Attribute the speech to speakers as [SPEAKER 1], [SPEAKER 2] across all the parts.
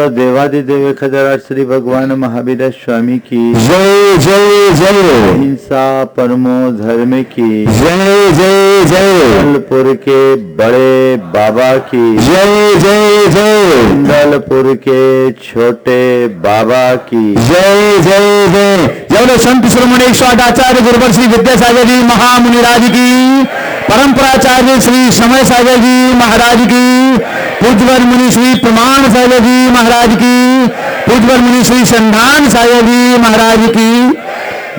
[SPEAKER 1] बोलो देवादिदेव खजराज श्री भगवान महावीर स्वामी की
[SPEAKER 2] जय जय जय।
[SPEAKER 1] अहिंसा परमो धर्म की
[SPEAKER 2] जय जय जय।
[SPEAKER 1] कुंडलपुर के बड़े बाबा की
[SPEAKER 2] जय जय जय।
[SPEAKER 1] कुंडलपुर के छोटे बाबा की
[SPEAKER 2] जय जय जय। जय संत शिरोमणि 108 आचार्य गुरुवर श्री विद्यासागर जी महामुनिराज की, परंपराचार्य श्री समय सागर जी महाराज की, पूज्यवर मुनि श्री प्रमाण सागर जी महाराज की, पूज्यवर मुनि श्री संधान सागर जी महाराज की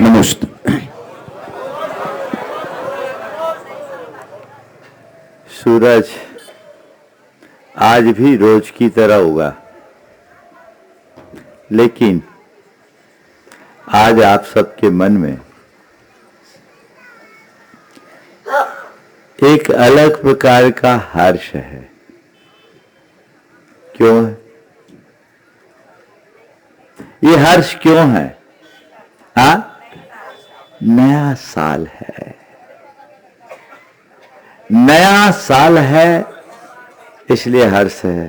[SPEAKER 2] नमस्ते।
[SPEAKER 1] सूरज आज भी रोज की तरह होगा, लेकिन आज आप सबके मन में एक अलग प्रकार का हर्ष है। क्यों है ये हर्ष? क्यों है? नया साल है, नया साल है, इसलिए हर्ष है।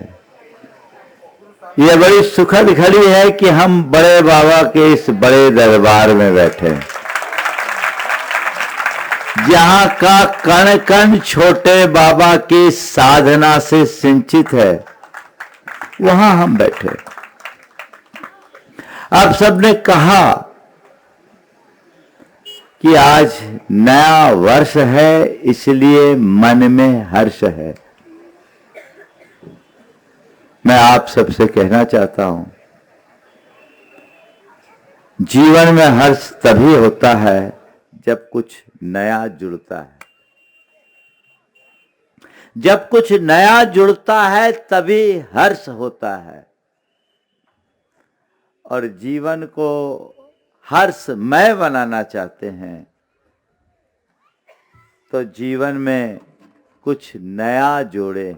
[SPEAKER 1] यह बड़ी सुखद घड़ी है कि हम बड़े बाबा के इस बड़े दरबार में बैठे हैं, जहां का कण कण छोटे बाबा की साधना से सिंचित है, वहां हम बैठे। आप सबने कहा कि आज नया वर्ष है, इसलिए मन में हर्ष है। मैं आप सबसे कहना चाहता हूं, जीवन में हर्ष तभी होता है जब कुछ नया जुड़ता है। जब कुछ नया जुड़ता है तभी हर्ष होता है। और जीवन को हर्षमय बनाना चाहते हैं तो जीवन में कुछ नया जोड़े,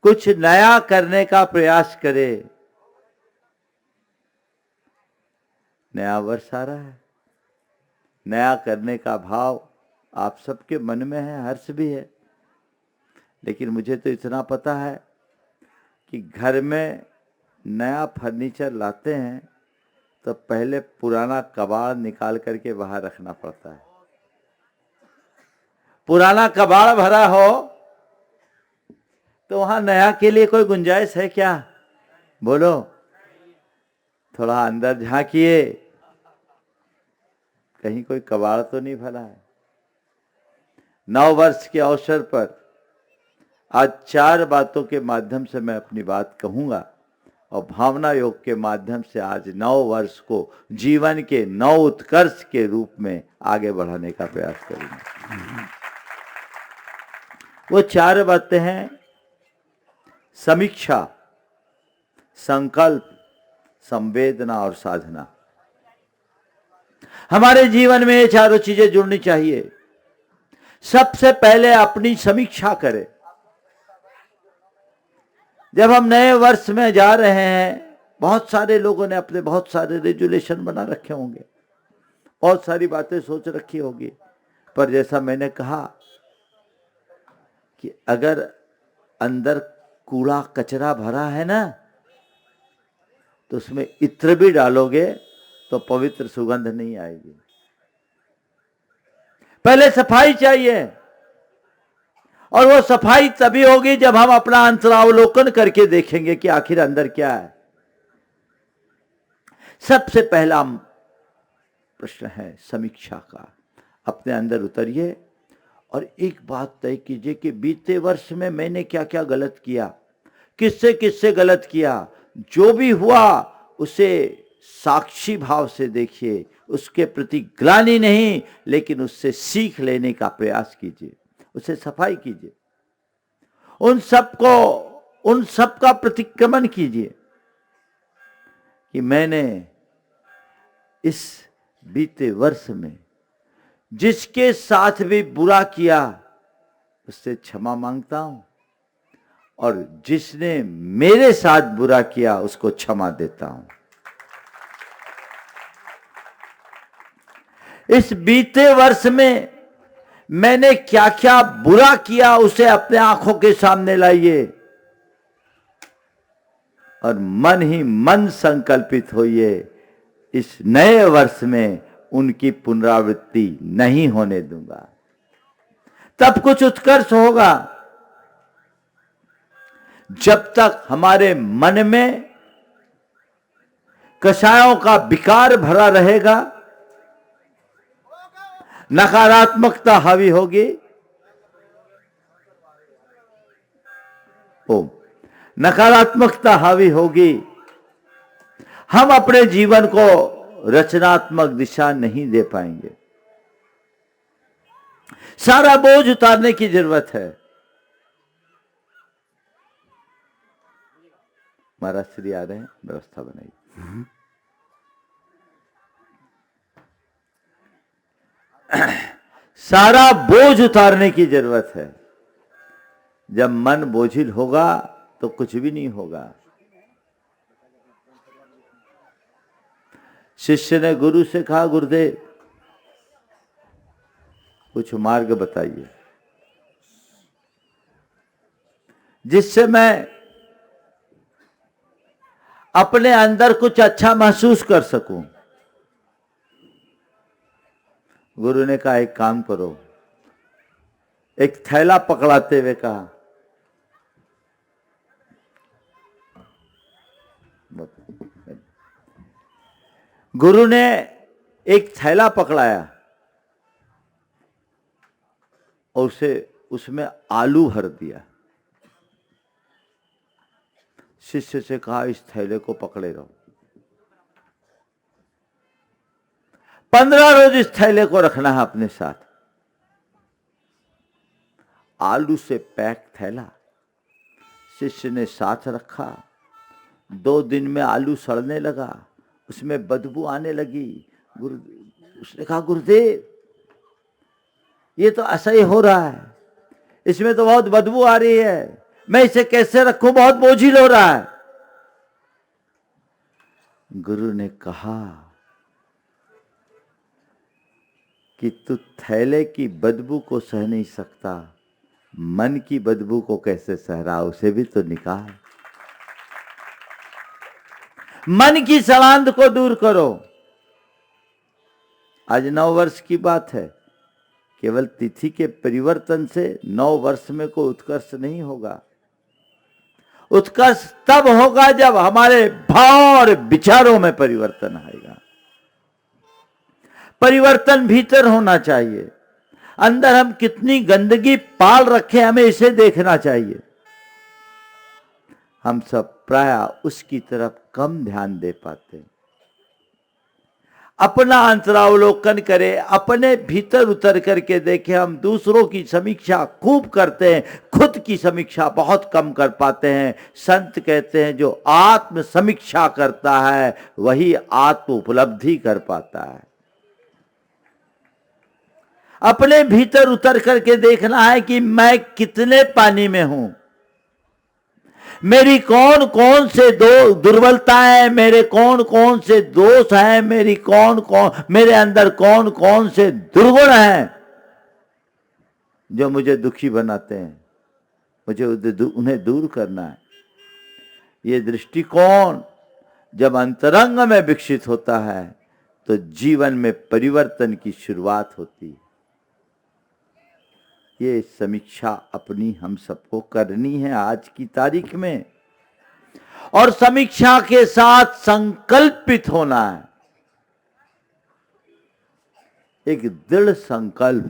[SPEAKER 1] कुछ नया करने का प्रयास करे। नया वर्ष आ रहा है, नया करने का भाव आप सबके मन में है, हर्ष भी है। लेकिन मुझे तो इतना पता है कि घर में नया फर्नीचर लाते हैं तो पहले पुराना कबाड़ निकाल करके बाहर रखना पड़ता है। पुराना कबाड़ भरा हो तो वहां नया के लिए कोई गुंजाइश है क्या? बोलो, थोड़ा अंदर झांकिए, कहीं कोई कबाड़ तो नहीं भरा है। नव वर्ष के अवसर पर आज 4 बातों के माध्यम से मैं अपनी बात कहूंगा और भावना योग के माध्यम से आज नव वर्ष को जीवन के नव उत्कर्ष के रूप में आगे बढ़ाने का प्रयास करूंगा। वो 4 बातें हैं: समीक्षा, संकल्प, संवेदना और साधना। हमारे जीवन में ये चारों चीजें जुड़नी चाहिए। सबसे पहले अपनी समीक्षा करें। जब हम नए वर्ष में जा रहे हैं, बहुत सारे लोगों ने अपने बहुत सारे रेजुलेशन बना रखे होंगे, बहुत सारी बातें सोच रखी होगी, पर जैसा मैंने कहा कि अगर अंदर कूड़ा कचरा भरा है ना, तो उसमें इत्र भी डालोगे तो पवित्र सुगंध नहीं आएगी। पहले सफाई चाहिए, और वो सफाई तभी होगी जब हम अपना अंतरावलोकन करके देखेंगे कि आखिर अंदर क्या है। सबसे पहला प्रश्न है समीक्षा का। अपने अंदर उतरिए और एक बात तय कीजिए कि बीते वर्ष में मैंने क्या क्या गलत किया, किससे किससे गलत किया। जो भी हुआ उसे साक्षी भाव से देखिए, उसके प्रति ग्लानि नहीं, लेकिन उससे सीख लेने का प्रयास कीजिए, उसे सफाई कीजिए, उन सब का प्रतिक्रमण कीजिए कि मैंने इस बीते वर्ष में जिसके साथ भी बुरा किया उससे क्षमा मांगता हूं, और जिसने मेरे साथ बुरा किया उसको क्षमा देता हूं। इस बीते वर्ष में मैंने क्या क्या बुरा किया उसे अपने आंखों के सामने लाइए। और मन ही मन संकल्पित होइए, इस नए वर्ष में उनकी पुनरावृत्ति नहीं होने दूंगा। तब कुछ उत्कर्ष होगा। जब तक हमारे मन में कषायों का विकार भरा रहेगा, नकारात्मकता हावी होगी, नकारात्मकता हावी होगी, हम अपने जीवन को रचनात्मक दिशा नहीं दे पाएंगे। सारा बोझ उतारने की जरूरत है। महाराज श्री आ रहे हैं, व्यवस्था बनाइए। सारा बोझ उतारने की जरूरत है। जब मन बोझिल होगा तो कुछ भी नहीं होगा। शिष्य ने गुरु से कहा, गुरुदेव कुछ मार्ग बताइए जिससे मैं अपने अंदर कुछ अच्छा महसूस कर सकूं। गुरु ने कहा, एक काम करो। एक थैला पकड़ाते हुए कहा, गुरु ने एक थैला पकड़ाया और उसे उसमें आलू भर दिया। शिष्य से कहा, इस थैले को पकड़े रहो। 15 रोज इस थैले को रखना है अपने साथ। आलू से पैक थैला शिष्य ने साथ रखा। 2 दिन में आलू सड़ने लगा, उसमें बदबू आने लगी। उसने कहा, गुरुदेव ये तो ऐसा ही हो रहा है, इसमें तो बहुत बदबू आ रही है, मैं इसे कैसे रखूं, बहुत बोझिल हो रहा है। गुरु ने कहा कि तू थैले की बदबू को सह नहीं सकता, मन की बदबू को कैसे सह रहा, उसे भी तो निकाल। मन की सलांध को दूर करो। आज 9 वर्ष की बात है। केवल तिथि के परिवर्तन से 9 वर्ष में कोई उत्कर्ष नहीं होगा। उत्कर्ष तब होगा जब हमारे भाव और विचारों में परिवर्तन आएगा। परिवर्तन भीतर होना चाहिए। अंदर हम कितनी गंदगी पाल रखे, हमें इसे देखना चाहिए। हम सब प्रायः उसकी तरफ कम ध्यान दे पाते हैं। अपना अंतरावलोकन करें, अपने भीतर उतर करके देखें। हम दूसरों की समीक्षा खूब करते हैं, खुद की समीक्षा बहुत कम कर पाते हैं। संत कहते हैं, जो आत्म समीक्षा करता है वही आत्म उपलब्धि कर पाता है। अपने भीतर उतर करके देखना है कि मैं कितने पानी में हूं, मेरी कौन कौन से दुर्बलताएं, मेरे कौन कौन से दोष हैं, मेरे अंदर कौन कौन से दुर्गुण हैं जो मुझे दुखी बनाते हैं। मुझे उन्हें दूर करना है। ये दृष्टिकोण जब अंतरंग में विकसित होता है तो जीवन में परिवर्तन की शुरुआत होती है। ये समीक्षा अपनी हम सबको करनी है आज की तारीख में, और समीक्षा के साथ संकल्पित होना है। एक दृढ़ संकल्प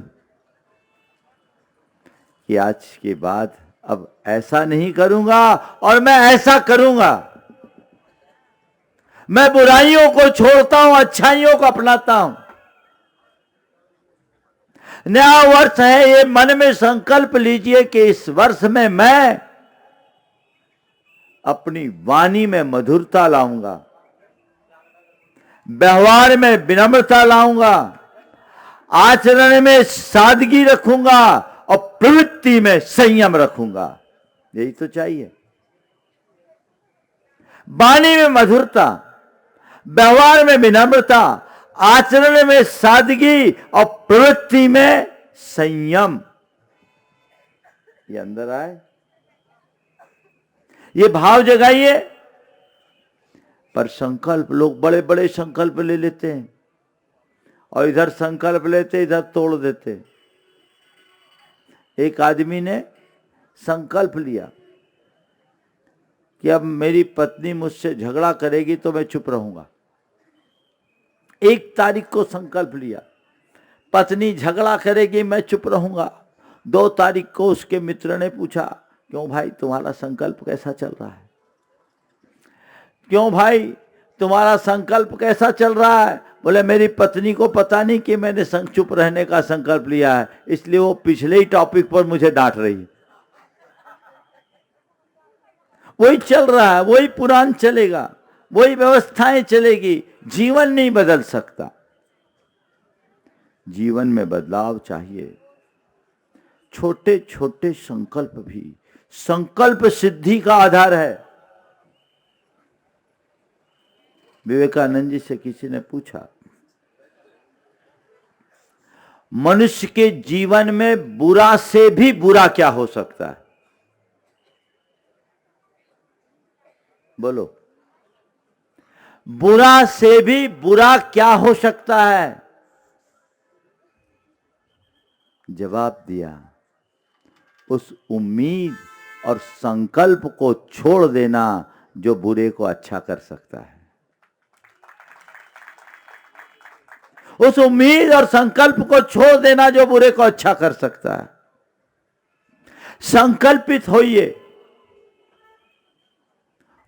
[SPEAKER 1] कि आज के बाद अब ऐसा नहीं करूंगा और मैं ऐसा करूंगा। मैं बुराइयों को छोड़ता हूं, अच्छाइयों को अपनाता हूं। नया वर्ष है, ये मन में संकल्प लीजिए कि इस वर्ष में मैं अपनी वाणी में मधुरता लाऊंगा, व्यवहार में विनम्रता लाऊंगा, आचरण में सादगी रखूंगा और प्रवृत्ति में संयम रखूंगा। यही तो चाहिए। वाणी में मधुरता, व्यवहार में विनम्रता, आचरण में सादगी और प्रवृत्ति में संयम। ये अंदर आए, ये भाव जगाइए पर संकल्प, लोग बड़े बड़े संकल्प ले लेते हैं और इधर संकल्प लेते इधर तोड़ देते। एक आदमी ने संकल्प लिया कि अब मेरी पत्नी मुझसे झगड़ा करेगी तो मैं चुप रहूंगा। 1 तारीख को संकल्प लिया, पत्नी झगड़ा करेगी मैं चुप रहूंगा। 2 तारीख को उसके मित्र ने पूछा, क्यों भाई तुम्हारा संकल्प कैसा चल रहा है? क्यों भाई तुम्हारा संकल्प कैसा चल रहा है? बोले मेरी पत्नी को पता नहीं कि मैंने चुप रहने का संकल्प लिया है, इसलिए वो पिछले ही टॉपिक पर मुझे डांट रही है। वही चल रहा है, वही पुराण चलेगा, वही व्यवस्थाएं चलेगी, जीवन नहीं बदल सकता। जीवन में बदलाव चाहिए। छोटे छोटे संकल्प भी संकल्प सिद्धि का आधार है। विवेकानंद जी से किसी ने पूछा, मनुष्य के जीवन में बुरा से भी बुरा क्या हो सकता है? बोलो, बुरा से भी बुरा क्या हो सकता है? जवाब दिया, उस उम्मीद और संकल्प को छोड़ देना जो बुरे को अच्छा कर सकता है। उस उम्मीद और संकल्प को छोड़ देना जो बुरे को अच्छा कर सकता है। संकल्पित होइए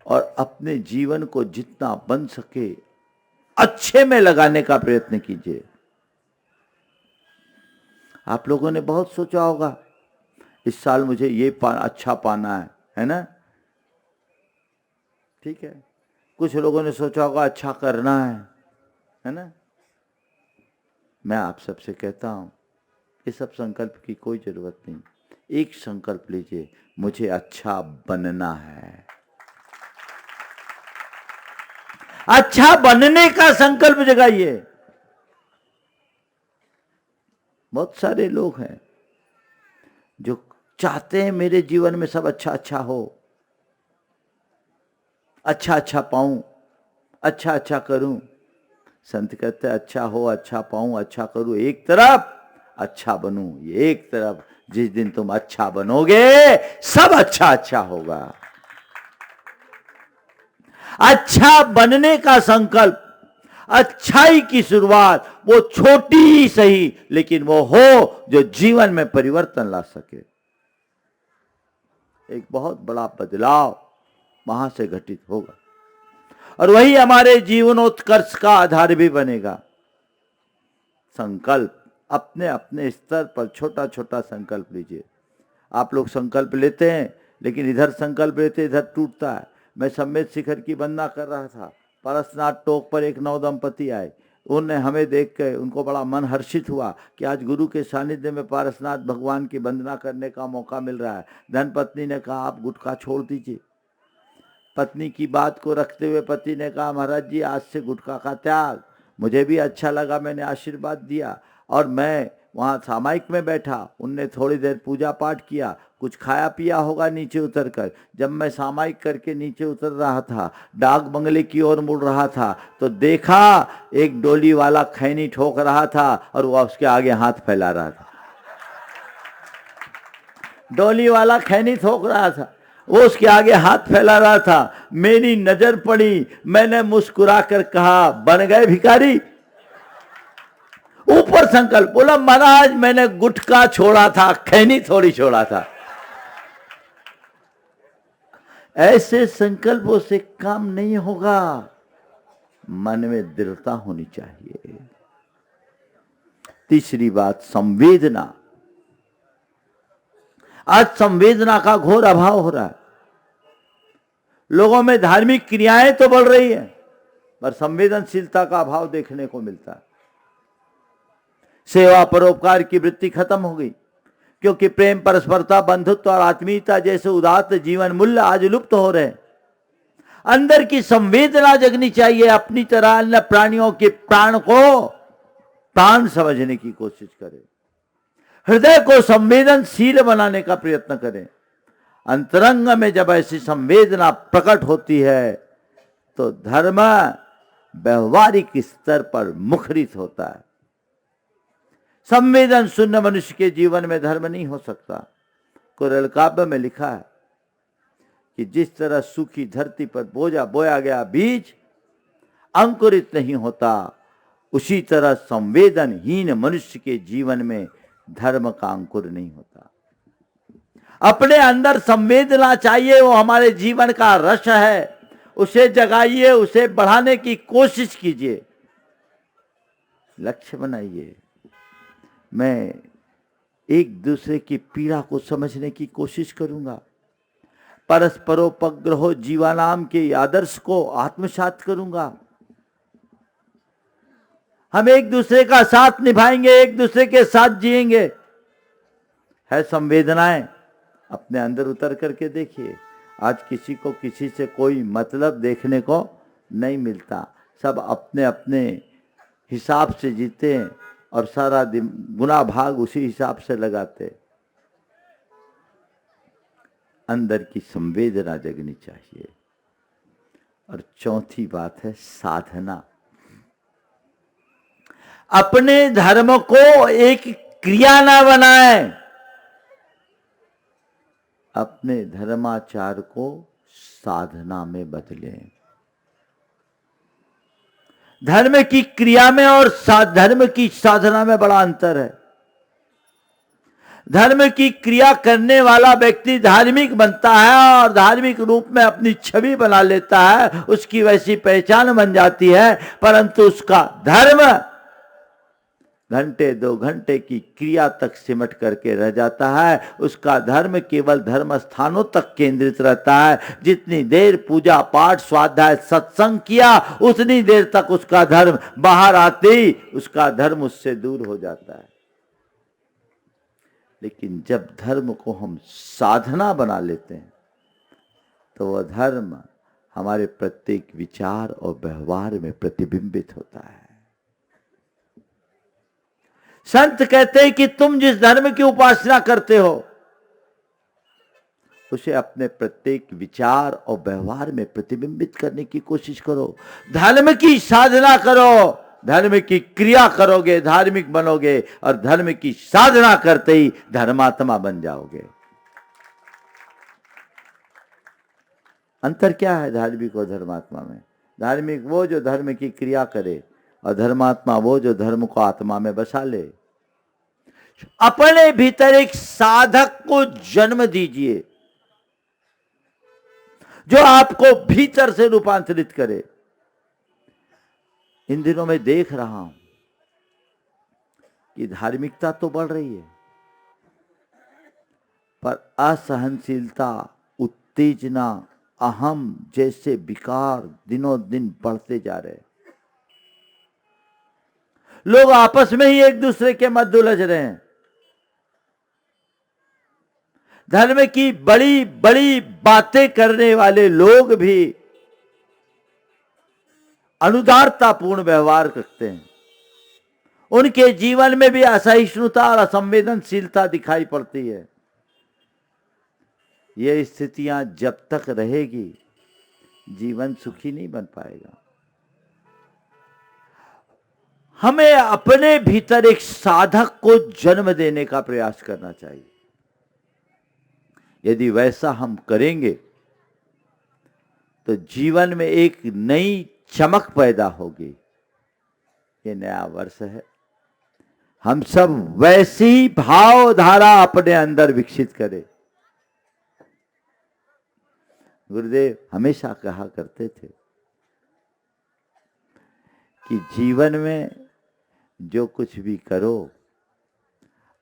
[SPEAKER 1] और अपने जीवन को जितना बन सके अच्छे में लगाने का प्रयत्न कीजिए। आप लोगों ने बहुत सोचा होगा, इस साल मुझे ये अच्छा पाना है ना? ठीक है। कुछ लोगों ने सोचा होगा अच्छा करना है ना? मैं आप सबसे कहता हूं, ये सब संकल्प की कोई जरूरत नहीं। एक संकल्प लीजिए, मुझे अच्छा बनना है। अच्छा बनने का संकल्प जगाइए। बहुत सारे लोग हैं जो चाहते हैं मेरे जीवन में सब अच्छा अच्छा हो, अच्छा अच्छा पाऊं, अच्छा अच्छा करूं। संत कहते हैं अच्छा हो, अच्छा पाऊं, अच्छा करूं एक तरफ, अच्छा बनूं ये एक तरफ। जिस दिन तुम अच्छा बनोगे सब अच्छा अच्छा होगा। अच्छा बनने का संकल्प, अच्छाई की शुरुआत, वो छोटी ही सही लेकिन वो हो जो जीवन में परिवर्तन ला सके। एक बहुत बड़ा बदलाव वहां से घटित होगा और वही हमारे जीवनोत्कर्ष का आधार भी बनेगा। संकल्प अपने अपने स्तर पर छोटा छोटा संकल्प लीजिए। आप लोग संकल्प लेते हैं लेकिन इधर संकल्प लेते इधर टूटता है। मैं सम्मेद शिखर की वंदना कर रहा था, पारसनाथ टोक पर एक नव दंपति आए। उन्होंने हमें देख के उनको बड़ा मन हर्षित हुआ कि आज गुरु के सानिध्य में पारसनाथ भगवान की वंदना करने का मौका मिल रहा है। धर्मपत्नी ने कहा आप गुटखा छोड़ दीजिए। पत्नी की बात को रखते हुए पति ने कहा महाराज जी आज से गुटखा का त्याग। मुझे भी अच्छा लगा, मैंने आशीर्वाद दिया और मैं वहाँ सामायिक में बैठा। उनने थोड़ी देर पूजा पाठ किया, कुछ खाया पिया होगा नीचे उतर कर। जब मैं सामायिक करके नीचे उतर रहा था, डाक बंगले की ओर मुड़ रहा था तो देखा एक डोली वाला खैनी ठोक रहा था और वह उसके आगे हाथ फैला रहा था। डोली वाला खैनी ठोक रहा था, वो उसके आगे हाथ फैला रहा था। मेरी नजर पड़ी, मैंने मुस्कुरा कर कहा बन गए भिखारी। ऊपर संकल्प, बोला महाराज मैंने गुटखा छोड़ा था, खैनी थोड़ी छोड़ा था। ऐसे संकल्पों से काम नहीं होगा, मन में दृढ़ता होनी चाहिए। तीसरी बात संवेदना। आज संवेदना का घोर अभाव हो रहा है। लोगों में धार्मिक क्रियाएं तो बढ़ रही है पर संवेदनशीलता का अभाव देखने को मिलता है। सेवा परोपकार की वृत्ति खत्म हो गई क्योंकि प्रेम, परस्परता, बंधुत्व और आत्मीयता जैसे उदात्त जीवन मूल्य आज लुप्त हो रहे हैं। अंदर की संवेदना जगनी चाहिए। अपनी तरह अन्य प्राणियों के प्राण को प्राण समझने की कोशिश करें। हृदय को संवेदनशील बनाने का प्रयत्न करें। अंतरंग में जब ऐसी संवेदना प्रकट होती है तो धर्म व्यवहारिक स्तर पर मुखरित होता है। संवेदन शून्य मनुष्य के जीवन में धर्म नहीं हो सकता। कुरल काव्य में लिखा है कि जिस तरह सूखी धरती पर बोया गया बीज अंकुरित नहीं होता, उसी तरह संवेदनहीन मनुष्य के जीवन में धर्म का अंकुर नहीं होता। अपने अंदर संवेदना चाहिए, वो हमारे जीवन का रस है, उसे जगाइए, उसे बढ़ाने की कोशिश कीजिए, लक्ष्य बनाइए। मैं एक दूसरे की पीड़ा को समझने की कोशिश करूंगा, परस्परोपग्रहो जीवानाम के आदर्श को आत्मसात करूंगा। हम एक दूसरे का साथ निभाएंगे, एक दूसरे के साथ जिएंगे। है संवेदनाएं, अपने अंदर उतर करके देखिए। आज किसी को किसी से कोई मतलब देखने को नहीं मिलता। सब अपने अपने हिसाब से जीते हैं और सारा दिन गुना भाग उसी हिसाब से लगाते। अंदर की संवेदना जगनी चाहिए। और चौथी बात है साधना। अपने धर्म को एक क्रिया ना बनाएं, अपने धर्माचार को साधना में बदलें। धर्म की क्रिया में और धर्म की साधना में बड़ा अंतर है। धर्म की क्रिया करने वाला व्यक्ति धार्मिक बनता है और धार्मिक रूप में अपनी छवि बना लेता है, उसकी वैसी पहचान बन जाती है, परंतु उसका धर्म घंटे 2 घंटे की क्रिया तक सिमट करके रह जाता है। उसका धर्म केवल धर्म स्थानों तक केंद्रित रहता है। जितनी देर पूजा पाठ स्वाध्याय सत्संग किया, उतनी देर तक उसका धर्म, बाहर आते ही उसका धर्म उससे दूर हो जाता है। लेकिन जब धर्म को हम साधना बना लेते हैं, तो वह धर्म हमारे प्रत्येक विचार और व्यवहार में प्रतिबिंबित होता है। संत कहते हैं कि तुम जिस धर्म की उपासना करते हो, उसे अपने प्रत्येक विचार और व्यवहार में प्रतिबिंबित करने की कोशिश करो। धर्म की साधना करो, धर्म की क्रिया करोगे, धार्मिक बनोगे, और धर्म की साधना करते ही धर्मात्मा बन जाओगे। अंतर क्या है धार्मिक और धर्मात्मा में? धार्मिक वो जो धर्म की क्रिया करे, और धर्मात्मा वो जो धर्म को आत्मा में बसा ले। अपने भीतर एक साधक को जन्म दीजिए जो आपको भीतर से रूपांतरित करे। इन दिनों में देख रहा हूं कि धार्मिकता तो बढ़ रही है, पर असहनशीलता, उत्तेजना, अहम जैसे विकार दिनों दिन बढ़ते जा रहे हैं। लोग आपस में ही एक दूसरे के मध्य उलझ रहे हैं। धर्म की बड़ी बड़ी बातें करने वाले लोग भी अनुदारतापूर्ण व्यवहार करते हैं। उनके जीवन में भी असहिष्णुता और असंवेदनशीलता दिखाई पड़ती है। ये स्थितियां जब तक रहेगी, जीवन सुखी नहीं बन पाएगा। हमें अपने भीतर एक साधक को जन्म देने का प्रयास करना चाहिए। यदि वैसा हम करेंगे तो जीवन में एक नई चमक पैदा होगी। ये नया वर्ष है, हम सब वैसी भावधारा अपने अंदर विकसित करें। गुरुदेव हमेशा कहा करते थे कि जीवन में जो कुछ भी करो,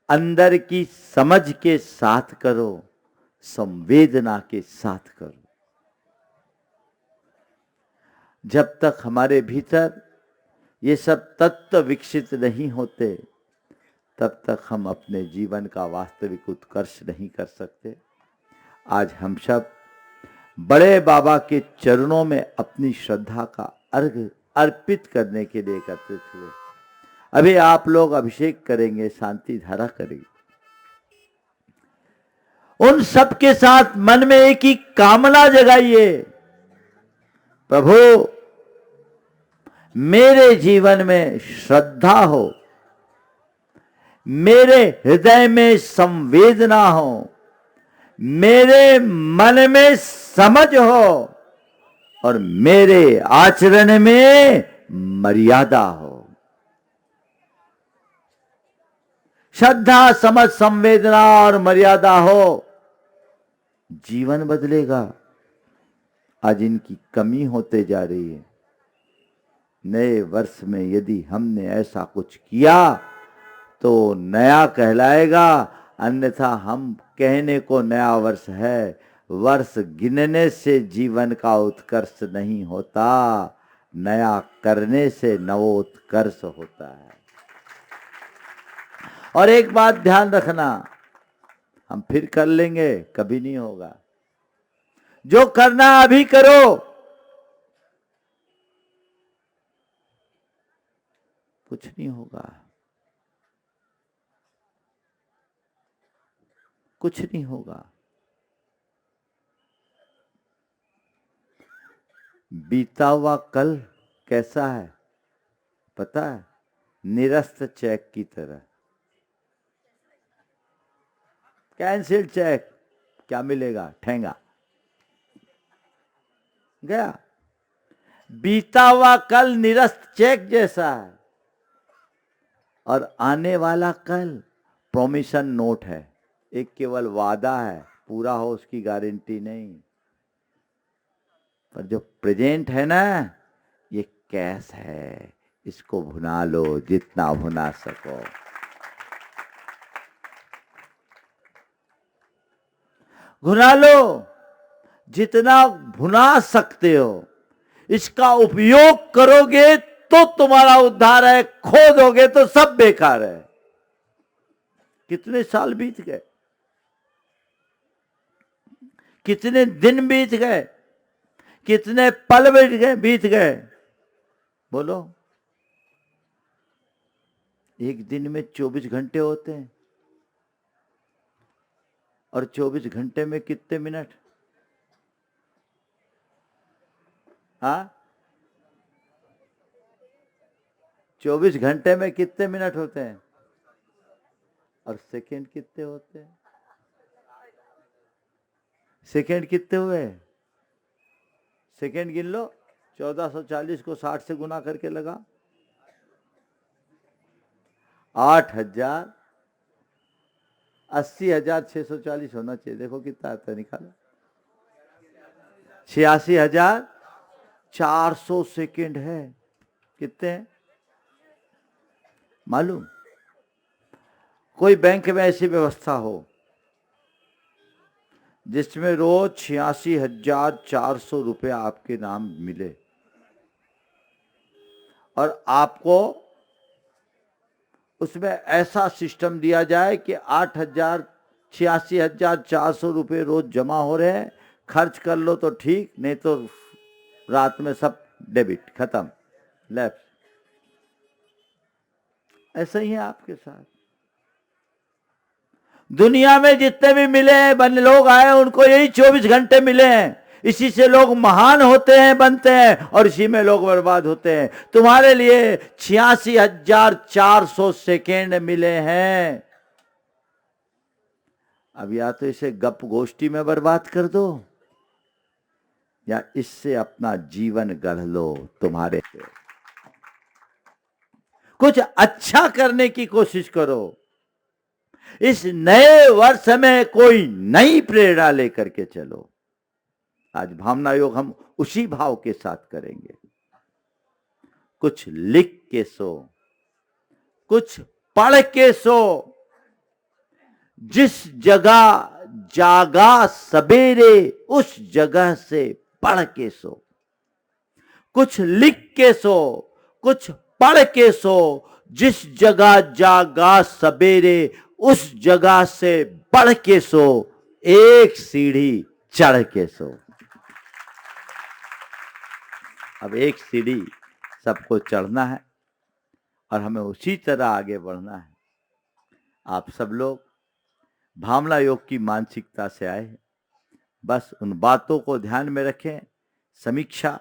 [SPEAKER 1] अंदर की समझ के साथ करो, संवेदना के साथ करो। जब तक हमारे भीतर ये सब तत्व विकसित नहीं होते, तब तक हम अपने जीवन का वास्तविक उत्कर्ष नहीं कर सकते। आज हम सब बड़े बाबा के चरणों में अपनी श्रद्धा का अर्घ अर्पित करने के लिए एकत्रित हुए। अभी आप लोग अभिषेक करेंगे, शांति धारा करेंगे। उन सब के साथ मन में एक ही कामना जगाइए प्रभु मेरे जीवन में श्रद्धा हो, मेरे हृदय में संवेदना हो, मेरे मन में समझ हो और मेरे आचरण में मर्यादा हो। श्रद्धा, समझ, संवेदना और मर्यादा हो, जीवन बदलेगा। आज इनकी कमी होते जा रही है। नए वर्ष में यदि हमने ऐसा कुछ किया तो नया कहलाएगा, अन्यथा हम कहने को नया वर्ष है, वर्ष गिनने से जीवन का उत्कर्ष नहीं होता, नया करने से नवोत्कर्ष होता है। और एक बात ध्यान रखना, हम फिर कर लेंगे, कभी नहीं होगा। जो करना अभी करो, कुछ नहीं होगा, कुछ नहीं होगा। बीता हुआ कल कैसा है पता है? निरस्त चेक की तरह। कैंसिल्ड चेक, क्या मिलेगा? ठेंगा, गया। बीता हुआ कल निरस्त चेक जैसा है और आने वाला कल प्रोमिशन नोट है, एक केवल वादा है, पूरा हो उसकी गारंटी नहीं। पर जो प्रेजेंट है ना, ये कैश है, इसको भुना लो जितना भुना सको। भुना लो जितना भुना सकते हो, इसका उपयोग करोगे तो तुम्हारा उद्धार है, खो दोगे तो सब बेकार है। कितने साल बीत गए, कितने दिन बीत गए, कितने पल बीत गए, बोलो। एक दिन में 24 घंटे होते हैं और 24 घंटे में कितने मिनट? हाँ, 24 घंटे में कितने मिनट होते हैं और सेकंड कितने होते हैं? सेकंड कितने हुए? सेकंड गिन लो, 1440 को 60 से गुना करके लगा, 80,640 होना चाहिए। देखो कितना आता है, निकालो। 86,400 सेकंड है। कितने हैं मालूम? कोई बैंक में ऐसी व्यवस्था हो जिसमें रोज 86,400 रुपया आपके नाम मिले और आपको उसमें ऐसा सिस्टम दिया जाए कि 86,400 रुपये रोज जमा हो रहे हैं, खर्च कर लो तो ठीक, नहीं तो रात में सब डेबिट, खत्म, लेफ्ट। ऐसा ही है आपके साथ। दुनिया में जितने भी मिले हैं बन लोग आए, उनको यही 24 घंटे मिले हैं। इसी से लोग महान होते हैं, बनते हैं, और इसी में लोग बर्बाद होते हैं। तुम्हारे लिए 86,400 सेकेंड मिले हैं। अब या तो इसे गप गोष्ठी में बर्बाद कर दो या इससे अपना जीवन गढ़ लो। तुम्हारे से कुछ अच्छा करने की कोशिश करो। इस नए वर्ष में कोई नई प्रेरणा लेकर के चलो। आज भावना योग हम उसी भाव के साथ करेंगे। कुछ लिख के सो, कुछ पढ़ के सो। जिस जगह जागा सवेरे, उस जगह से पढ़ के सो। कुछ लिख के सो, कुछ पढ़ के सो। जिस जगह जागा सवेरे, उस जगह से बढ़ के सो। एक सीढ़ी चढ़ के सो। अब एक सीढ़ी सबको चढ़ना है और हमें उसी तरह आगे बढ़ना है। आप सब लोग भावना योग की मानसिकता से आए हैं, बस उन बातों को ध्यान में रखें। समीक्षा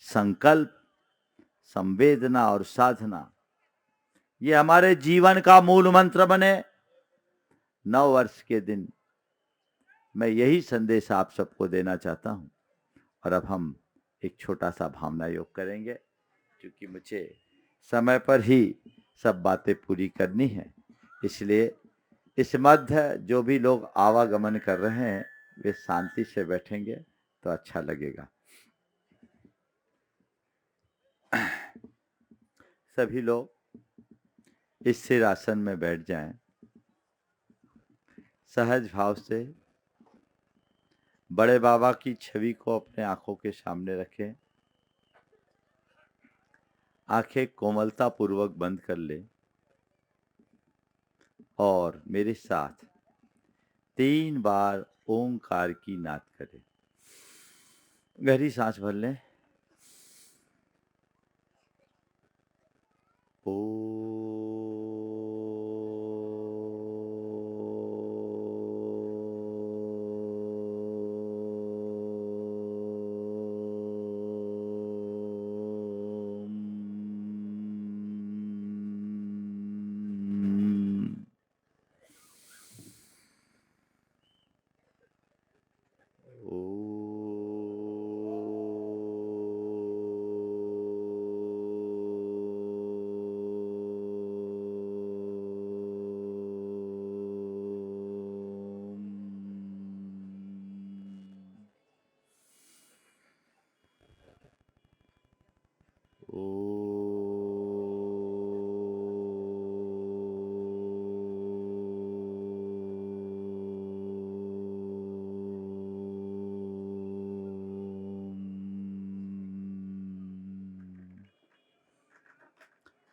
[SPEAKER 1] संकल्प, संवेदना और साधना ये हमारे जीवन का मूल मंत्र बने। नव वर्ष के दिन मैं यही संदेश आप सबको देना चाहता हूं। और अब हम एक छोटा सा भावना योग करेंगे, क्योंकि मुझे समय पर ही सब बातें पूरी करनी है। इसलिए इस मध्य जो भी लोग आवागमन कर रहे हैं वे शांति से बैठेंगे तो अच्छा लगेगा। सभी लोग स्थिर आसन में बैठ जाएं। सहज भाव से बड़े बाबा की छवि को अपने आंखों के सामने रखें। आंखें कोमलता पूर्वक बंद कर ले और मेरे साथ 3 बार ओंकार की नाद करें। गहरी सांस भर लें।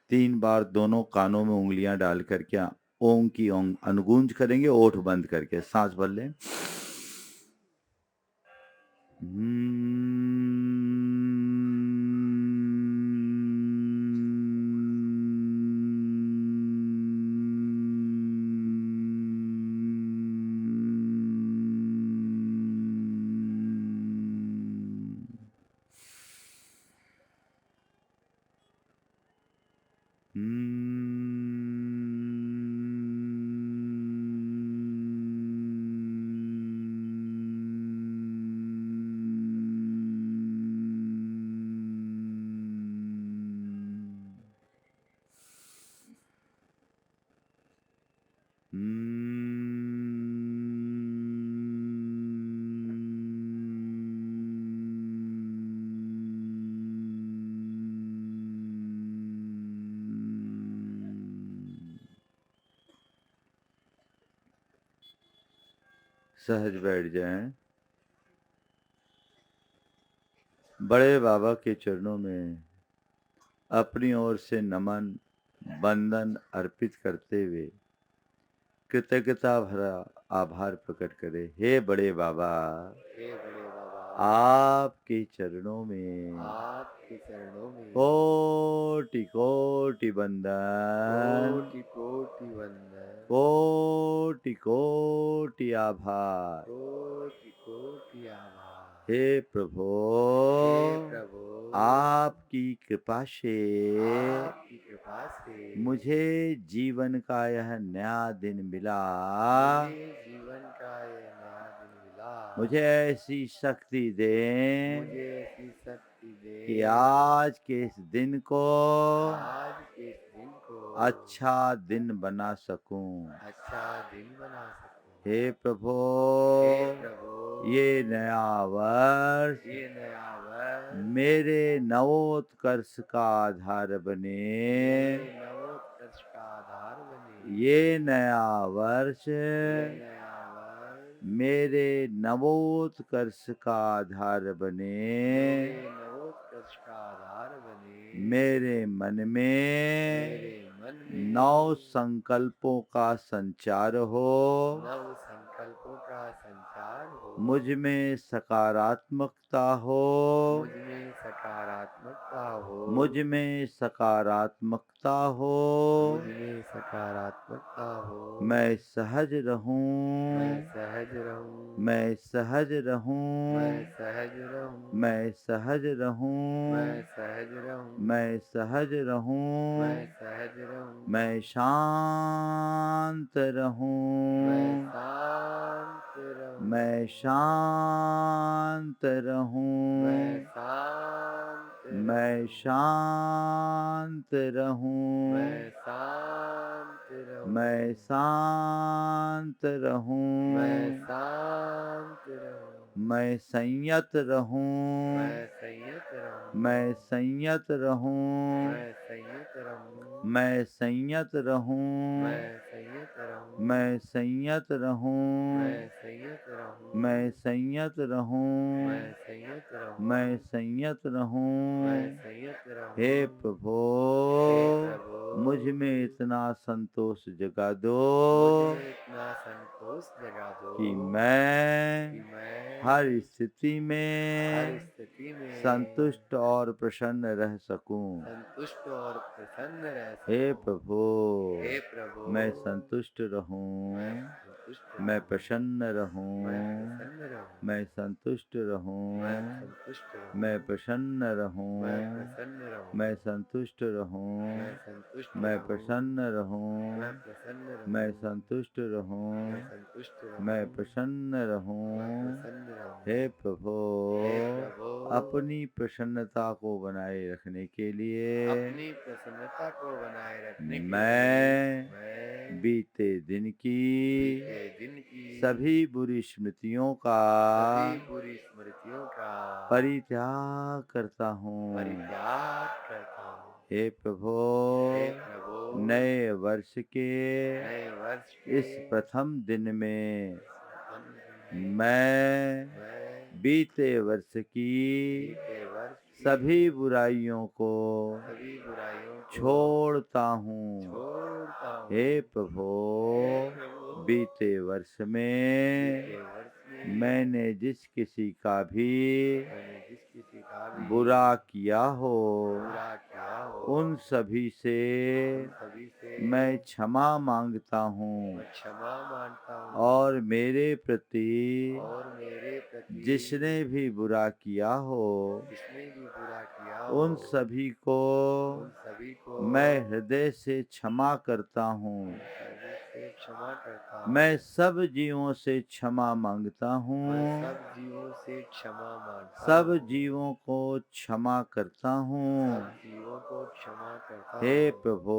[SPEAKER 1] तीन बार दोनों कानों में उंगलियां डाल करके ओम की ओम अनुगूंज करेंगे, ओठ बंद करके सांस भर लें। सहज बैठ जाएं। बड़े बाबा के चरणों में अपनी ओर से नमन वंदन अर्पित करते हुए कृतज्ञता भरा आभार प्रकट करें। हे बड़े बाबा, आपके चरणों में कोटि कोटि वंदन, कोटि कोटि आभार। हे प्रभु, आपकी कृपा से मुझे जीवन का यह नया दिन मिला। मुझे ऐसी शक्ति दें कि आज के इस दिन को अच्छा दिन बना सकूं। हे प्रभु, ये नया वर्ष मेरे नवोत्कर्ष का आधार बने। ये नया वर्ष मेरे नवोत्कर्ष का आधार बने। मेरे मन में नौ संकल्पों का संचार हो।
[SPEAKER 3] का संचार हो,
[SPEAKER 1] मुझ में सकारात्मकता हो,
[SPEAKER 3] मुझ में सकारात्मकता हो,
[SPEAKER 1] मुझ में सकारात्मकता हो,
[SPEAKER 3] मुझ में सकारात्मकता हो।
[SPEAKER 1] मैं सहज रहूं,
[SPEAKER 3] मैं सहज रहूं,
[SPEAKER 1] मैं सहज रहूं,
[SPEAKER 3] मैं सहज रहूं,
[SPEAKER 1] मैं सहज रहूं,
[SPEAKER 3] मैं सहज रहूं,
[SPEAKER 1] मैं सहज रहूं,
[SPEAKER 3] मैं सहज रहूं,
[SPEAKER 1] मैं शांत रहूं,
[SPEAKER 3] मैं शांत रहूं,
[SPEAKER 1] मैं शांत रहूं,
[SPEAKER 3] मैं शांत
[SPEAKER 1] मैं
[SPEAKER 3] रहूं,
[SPEAKER 1] शांत रहूं,
[SPEAKER 3] मैं शांत रहूं,
[SPEAKER 1] मैं शांत रहूं,
[SPEAKER 3] मैं शांत रहूं,
[SPEAKER 1] मैं संयत रहूं,
[SPEAKER 3] मैं संयत रहूं,
[SPEAKER 1] मैं संयत रहूं,
[SPEAKER 3] मैं संयत रहूं,
[SPEAKER 1] मैं संयत रहूं,
[SPEAKER 3] मैं संयत रहूं,
[SPEAKER 1] मैं संयत रहूं,
[SPEAKER 3] मैं संयत रहूं,
[SPEAKER 1] मैं संयत रहूं,
[SPEAKER 3] मैं संयत रहूं,
[SPEAKER 1] मैं संयत रहूं।
[SPEAKER 3] मैं संयत रहूं।
[SPEAKER 1] हे प्रभु,
[SPEAKER 3] हे प्रभु,
[SPEAKER 1] मुझ में इतना संतोष जगा दो
[SPEAKER 3] मुझे इतना संतोष जगा दो
[SPEAKER 1] कि
[SPEAKER 3] कि
[SPEAKER 1] मैं
[SPEAKER 3] मैं
[SPEAKER 1] हर स्थिति
[SPEAKER 3] हर
[SPEAKER 1] में
[SPEAKER 3] स्थिति में
[SPEAKER 1] संतुष्ट और प्रसन्न रह सकूं।
[SPEAKER 3] संतुष्ट और प्रसन्न रह
[SPEAKER 1] हे
[SPEAKER 3] सकूं।
[SPEAKER 1] प्रभु,
[SPEAKER 3] हे प्रभु,
[SPEAKER 1] मैं संतुष्ट रहूं,
[SPEAKER 3] मैं संतुष्ट
[SPEAKER 1] मैं
[SPEAKER 3] रहूं,
[SPEAKER 1] प्रसन्न रहूं,
[SPEAKER 3] मैं प्रसन्न रहूं,
[SPEAKER 1] मैं संतुष्ट रहूं,
[SPEAKER 3] मैं संतुष्ट रहूं,
[SPEAKER 1] मैं प्रसन्न रहूं,
[SPEAKER 3] मैं प्रसन्न रहूं,
[SPEAKER 1] मैं संतुष्ट रहूं,
[SPEAKER 3] मैं संतुष्ट
[SPEAKER 1] मैं
[SPEAKER 3] रहूं,
[SPEAKER 1] प्रसन्न रहूं,
[SPEAKER 3] मैं प्रसन्न रहूं,
[SPEAKER 1] मैं संतुष्ट रहूं,
[SPEAKER 3] मैं संतुष्ट रहूं,
[SPEAKER 1] मैं प्रसन्न
[SPEAKER 3] मैं
[SPEAKER 1] रहूं।
[SPEAKER 3] प्रसन्न रहूं।
[SPEAKER 1] हे प्रभु,
[SPEAKER 3] हे प्रभु,
[SPEAKER 1] अपनी प्रसन्नता को बनाए रखने के लिए
[SPEAKER 3] अपनी प्रसन्नता को बनाए रखने के
[SPEAKER 1] मैं
[SPEAKER 3] लिए मैं
[SPEAKER 1] बीते दिन की
[SPEAKER 3] बीते दिन की
[SPEAKER 1] सभी बुरी स्मृतियों का
[SPEAKER 3] सभी बुरी स्मृतियों का
[SPEAKER 1] परित्याग करता हूँ।
[SPEAKER 3] परित्याग करता हूँ।
[SPEAKER 1] हे प्रभु,
[SPEAKER 3] हे प्रभु,
[SPEAKER 1] नए वर्ष के
[SPEAKER 3] नए वर्ष के
[SPEAKER 1] इस प्रथम दिन में
[SPEAKER 3] प्रथम दिन में
[SPEAKER 1] मैं बीते वर्ष की
[SPEAKER 3] बीते वर्ष की
[SPEAKER 1] सभी बुराइयों को
[SPEAKER 3] सभी बुराइयों को
[SPEAKER 1] छोड़ता हूँ।
[SPEAKER 3] छोड़ता हूँ।
[SPEAKER 1] हे प्रभु,
[SPEAKER 3] प्रभु,
[SPEAKER 1] बीते वर्ष
[SPEAKER 3] बीते
[SPEAKER 1] में
[SPEAKER 3] वर्ष में
[SPEAKER 1] मैंने जिस किसी का भी
[SPEAKER 3] मैंने जिस किसी का भी
[SPEAKER 1] बुरा किया हो,
[SPEAKER 3] बुरा किया हो,
[SPEAKER 1] उन सभी से
[SPEAKER 3] उन सभी से
[SPEAKER 1] मैं क्षमा मांगता हूँ।
[SPEAKER 3] मैं क्षमा मांगता हूँ।
[SPEAKER 1] और मेरे प्रति
[SPEAKER 3] और मेरे प्रति
[SPEAKER 1] जिसने भी बुरा किया हो,
[SPEAKER 3] जिसने भी बुरा किया हो,
[SPEAKER 1] उन सभी को
[SPEAKER 3] उन सभी को
[SPEAKER 1] मैं हृदय से क्षमा करता हूँ।
[SPEAKER 3] सभी से क्षमा करता हूँ।
[SPEAKER 1] मैं सब जीवों से क्षमा मांगता
[SPEAKER 3] मैं
[SPEAKER 1] हूँ,
[SPEAKER 3] सब जीवों से क्षमा मांगता
[SPEAKER 1] सब
[SPEAKER 3] हूँ।
[SPEAKER 1] जीवों को क्षमा करता हूँ।
[SPEAKER 3] सब जीवों को क्षमा करता
[SPEAKER 1] हे
[SPEAKER 3] हूँ।
[SPEAKER 1] प्रभु,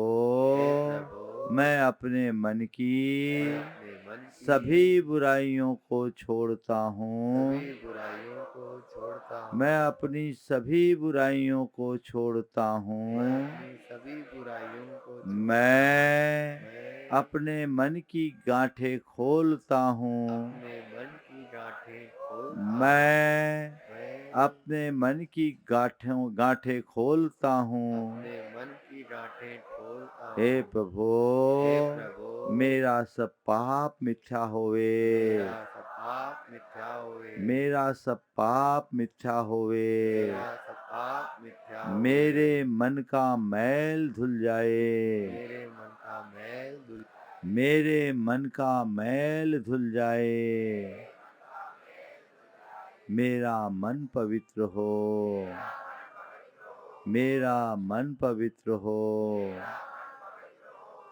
[SPEAKER 3] हे प्रभु,
[SPEAKER 1] मैं अपने मन की
[SPEAKER 3] मैं अपने मन की
[SPEAKER 1] सभी बुराइयों को छोड़ता हूँ।
[SPEAKER 3] सभी बुराइयों को छोड़ता हूँ।
[SPEAKER 1] मैं अपनी सभी बुराइयों को छोड़ता हूँ।
[SPEAKER 3] मैं अपनी सभी बुराइयों को छोड़ता
[SPEAKER 1] मैं
[SPEAKER 3] हूँ। मैं
[SPEAKER 1] अपने मन की गांठें खोलता हूँ।
[SPEAKER 3] अपने मन की गांठें खोलता हूँ।
[SPEAKER 1] मैं
[SPEAKER 3] मैं
[SPEAKER 1] अपने मन की गांठें खोलता हूँ।
[SPEAKER 3] अपने मन की गांठें खोलता हूँ।
[SPEAKER 1] हे प्रभु,
[SPEAKER 3] हे प्रभु,
[SPEAKER 1] मेरा सब पाप मिथ्या होवे,
[SPEAKER 3] मेरा सब पाप मिथ्या होवे,
[SPEAKER 1] मेरा सब पाप मिथ्या होवे,
[SPEAKER 3] मेरा सब पाप मिथ्या होवे,
[SPEAKER 1] मेरे मन का मैल धुल जाए,
[SPEAKER 3] मेरे मन का मैल धुल
[SPEAKER 1] मेरे मन का मैल धुल जाए, मेरा मन पवित्र हो, मेरा मन पवित्र हो।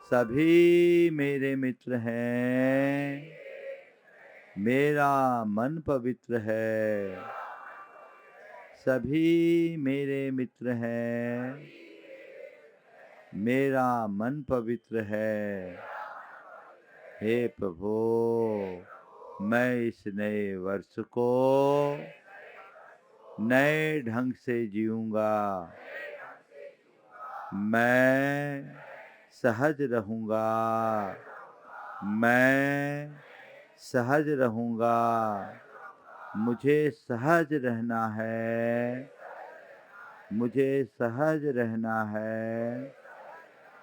[SPEAKER 1] सभी मेरे मित्र हैं, मेरा मन पवित्र है। सभी मेरे मित्र हैं, मेरा मन पवित्र है। हे प्रभु, मैं इस नए वर्ष को नए ढंग से जीऊंगा। मैं सहज रहूंगा, मैं सहज रहूंगा। मुझे सहज रहना है, मुझे सहज रहना है,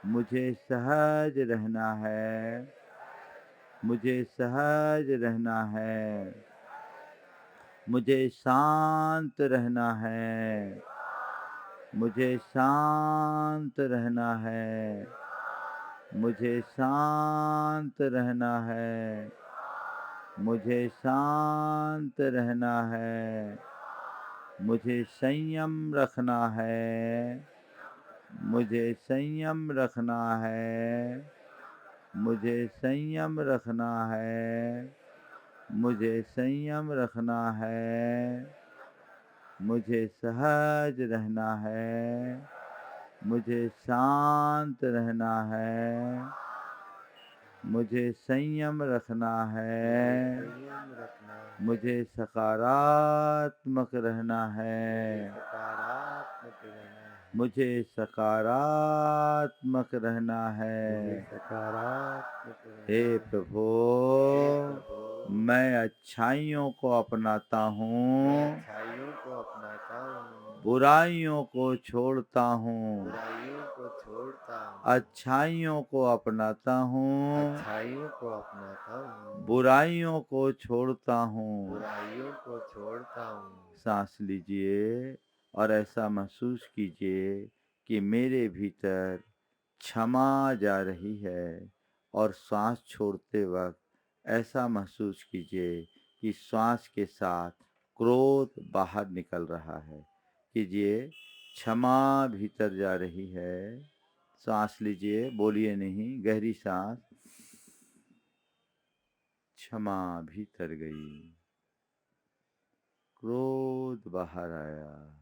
[SPEAKER 1] मुझे सहज रहना है। मुझे सहज रहना है, मुझे शांत रहना है, मुझे शांत रहना है, मुझे शांत रहना है, मुझे शांत रहना है, मुझे संयम रखना है, मुझे संयम रखना है, मुझे संयम रखना है, मुझे संयम रखना है, मुझे सहज रहना है, मुझे शांत रहना है, मुझे संयम रखना है,
[SPEAKER 3] संयम रखना है,
[SPEAKER 1] मुझे सकारात्मक रहना है,
[SPEAKER 3] सकारात्मक रहना है,
[SPEAKER 1] मुझे सकारात्मक रहना है।
[SPEAKER 3] सकारात्मक रहना
[SPEAKER 1] हे
[SPEAKER 3] है।
[SPEAKER 1] प्रभु,
[SPEAKER 3] प्रभु,
[SPEAKER 1] मैं अच्छाइयों को अपनाता हूँ,
[SPEAKER 3] अच्छाइयों को अपनाता हूँ,
[SPEAKER 1] बुराइयों को छोड़ता हूँ,
[SPEAKER 3] बुराइयों को छोड़ता हूँ,
[SPEAKER 1] अच्छाइयों को अपनाता हूँ,
[SPEAKER 3] अच्छाइयों को अपनाता हूँ,
[SPEAKER 1] बुराइयों को छोड़ता हूँ।
[SPEAKER 3] बुराइयों को छोड़ता हूँ।
[SPEAKER 1] सांस लीजिए और ऐसा महसूस कीजिए कि मेरे भीतर क्षमा जा रही है, और सांस छोड़ते वक्त ऐसा महसूस कीजिए कि श्वास के साथ क्रोध बाहर निकल रहा है। कीजिए, क्षमा भीतर जा रही है। सांस लीजिए, बोलिए नहीं, गहरी सांस। क्षमा भीतर गई, क्रोध बाहर आया,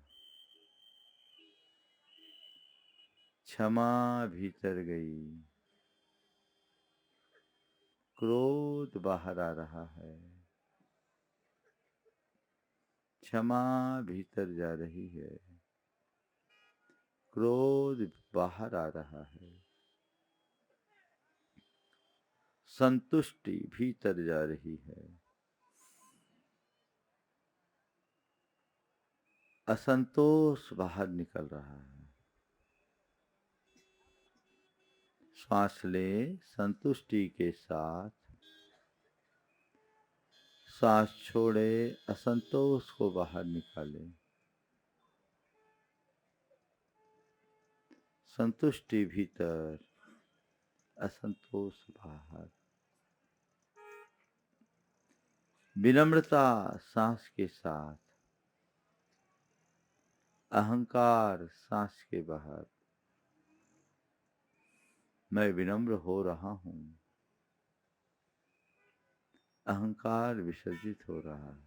[SPEAKER 1] क्षमा भीतर गई, क्रोध बाहर आ रहा है, क्षमा भीतर जा रही है, क्रोध बाहर आ रहा है, संतुष्टि भीतर जा रही है, असंतोष बाहर निकल रहा है। श्वास लें संतुष्टि के साथ, सांस छोड़े, असंतोष को बाहर निकालें। संतुष्टि भीतर, असंतोष बाहर। विनम्रता सांस के साथ, अहंकार सांस के बाहर। मैं विनम्र हो रहा हूं, अहंकार विसर्जित हो रहा है,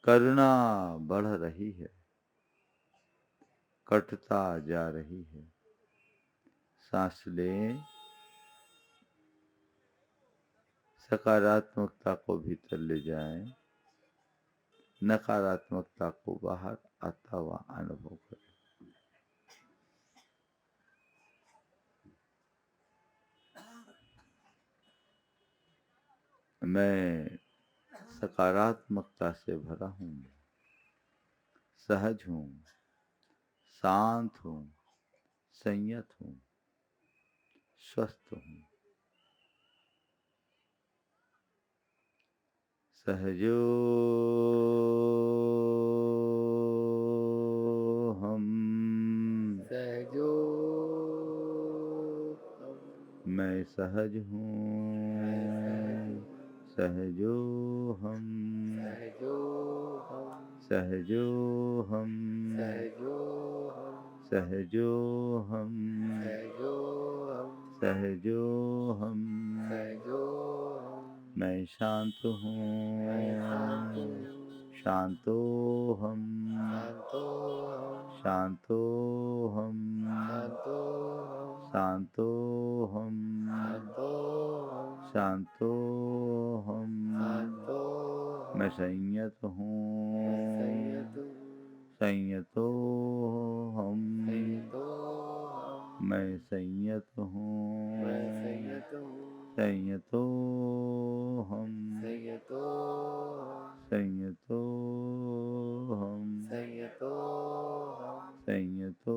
[SPEAKER 1] करुणा बढ़ रही है, कटता जा रही है। सांस लें, सकारात्मकता को भीतर ले जाएं, नकारात्मकता को बाहर आता हुआ अनुभव करें। मैं सकारात्मकता से भरा हूँ, सहज हूँ, शांत हूँ, संयत हूँ, स्वस्थ हूँ। सहजो हम,
[SPEAKER 3] सहजो हम,
[SPEAKER 1] मैं सहज हूँ, सहजो हम,
[SPEAKER 3] सहजो हम,
[SPEAKER 1] सहजो हम,
[SPEAKER 3] सहजो हम,
[SPEAKER 1] सहजो हम,
[SPEAKER 3] सहजो हम,
[SPEAKER 1] सहजो हम,
[SPEAKER 3] सहजो हम,
[SPEAKER 1] मैं शांत हूँ, शांतो हम,
[SPEAKER 3] शांतो
[SPEAKER 1] शांतो
[SPEAKER 3] हम,
[SPEAKER 1] हम,
[SPEAKER 3] शांतो
[SPEAKER 1] शांतो
[SPEAKER 3] हम,
[SPEAKER 1] हम,
[SPEAKER 3] शांतो हम,
[SPEAKER 1] शांतो हम,
[SPEAKER 3] शांतो
[SPEAKER 1] मैं संयत हूँ, संयतो हम, मैं संयत हूँ, संयतो हम, संयतो हम, संयतो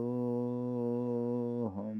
[SPEAKER 1] हम,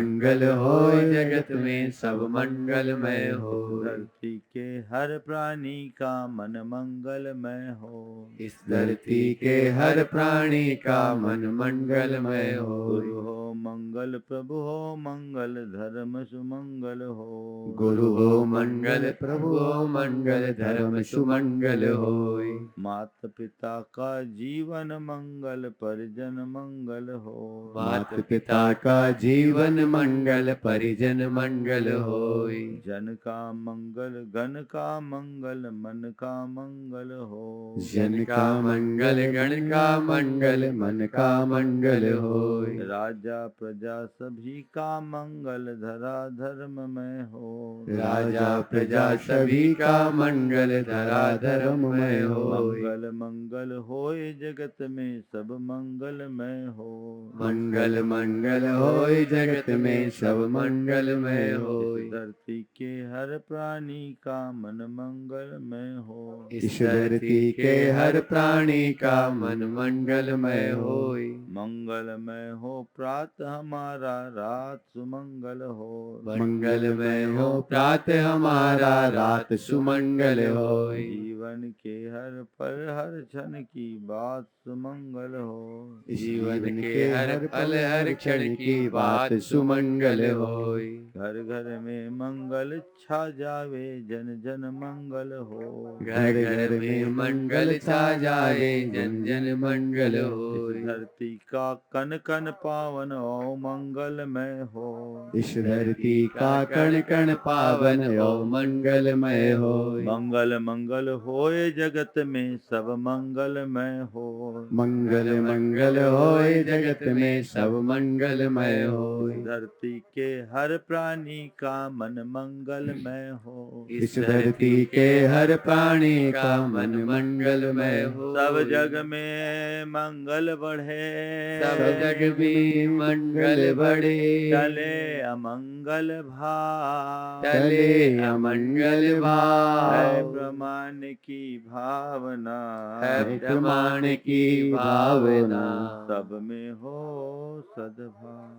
[SPEAKER 4] मंगल हो जगत में सब मंगलमय हो।
[SPEAKER 3] धरती के हर प्राणी का मन मंगलमय हो।
[SPEAKER 4] इस धरती के हर प्राणी का मन मंगलमय हो।
[SPEAKER 3] गुरु हो मंगल, प्रभु हो मंगल, धर्म सुमंगल हो।
[SPEAKER 4] गुरु हो मंगल, प्रभु हो मंगल, धर्म सुमंगल होय।
[SPEAKER 3] माता पिता का जीवन मंगल, परिजन मंगल हो।
[SPEAKER 4] मात पिता का जीवन मंगल, परिजन मंगल होय।
[SPEAKER 3] जन का मंगल, गण का मंगल, मन का मंगल हो।
[SPEAKER 4] जन का मंगल, गण का मंगल, मन का मंगल होय।
[SPEAKER 3] राजा प्रजा सभी का मंगल, धरा धर्म में हो।
[SPEAKER 4] राजा प्रजा सभी का मंगल, धरा धर्ममय होय।
[SPEAKER 3] मंगल मंगल होए जगत में सब मंगलमय हो।
[SPEAKER 4] मंगल मंगल होय जगत में सब मंगलमय होय।
[SPEAKER 3] इस धरती के हर प्राणी का मन मंगलमय हो।
[SPEAKER 4] इस धरती के हर प्राणी का मन मंगलमय होय।
[SPEAKER 3] मंगलमय हो प्रातः हमारा, रात सुमंगल हो।
[SPEAKER 4] मंगलमय हो प्रातः हमारा, रात सुमंगल होय।
[SPEAKER 3] जीवन के हर पल हर क्षण की बात सुमंगल हो।
[SPEAKER 4] जीवन के हर पल हर क्षण की बात सुमंगल होय।
[SPEAKER 3] घर घर में मंगल छा जावे, जन जन मंगल हो।
[SPEAKER 4] घर घर में मंगल छा जाए, जन जन मंगल होय।
[SPEAKER 3] इस धरती का कन कन पावन ओ मंगलमय हो।
[SPEAKER 4] इस धरती का कण कण पावन ओ मंगलमय होय।
[SPEAKER 3] मंगल मंगल होए जगत में सब मंगलमय हो।
[SPEAKER 4] मंगल मंगल होय जगत में सब मंगलमय होय।
[SPEAKER 3] इस धरती के हर प्राणी का मन मंगलमय हो।
[SPEAKER 4] इस धरती के हर प्राणी का मन मंगलमय हो।
[SPEAKER 3] सब जग में मंगल बढ़े,
[SPEAKER 4] सब जग में मंगल बढ़े।
[SPEAKER 3] चले अमंगल भाव,
[SPEAKER 4] चले अमंगल
[SPEAKER 3] है
[SPEAKER 4] भाव।
[SPEAKER 3] प्रमाण की भावना,
[SPEAKER 4] है प्रमाण की भावना।
[SPEAKER 3] सब में हो सद्भाव।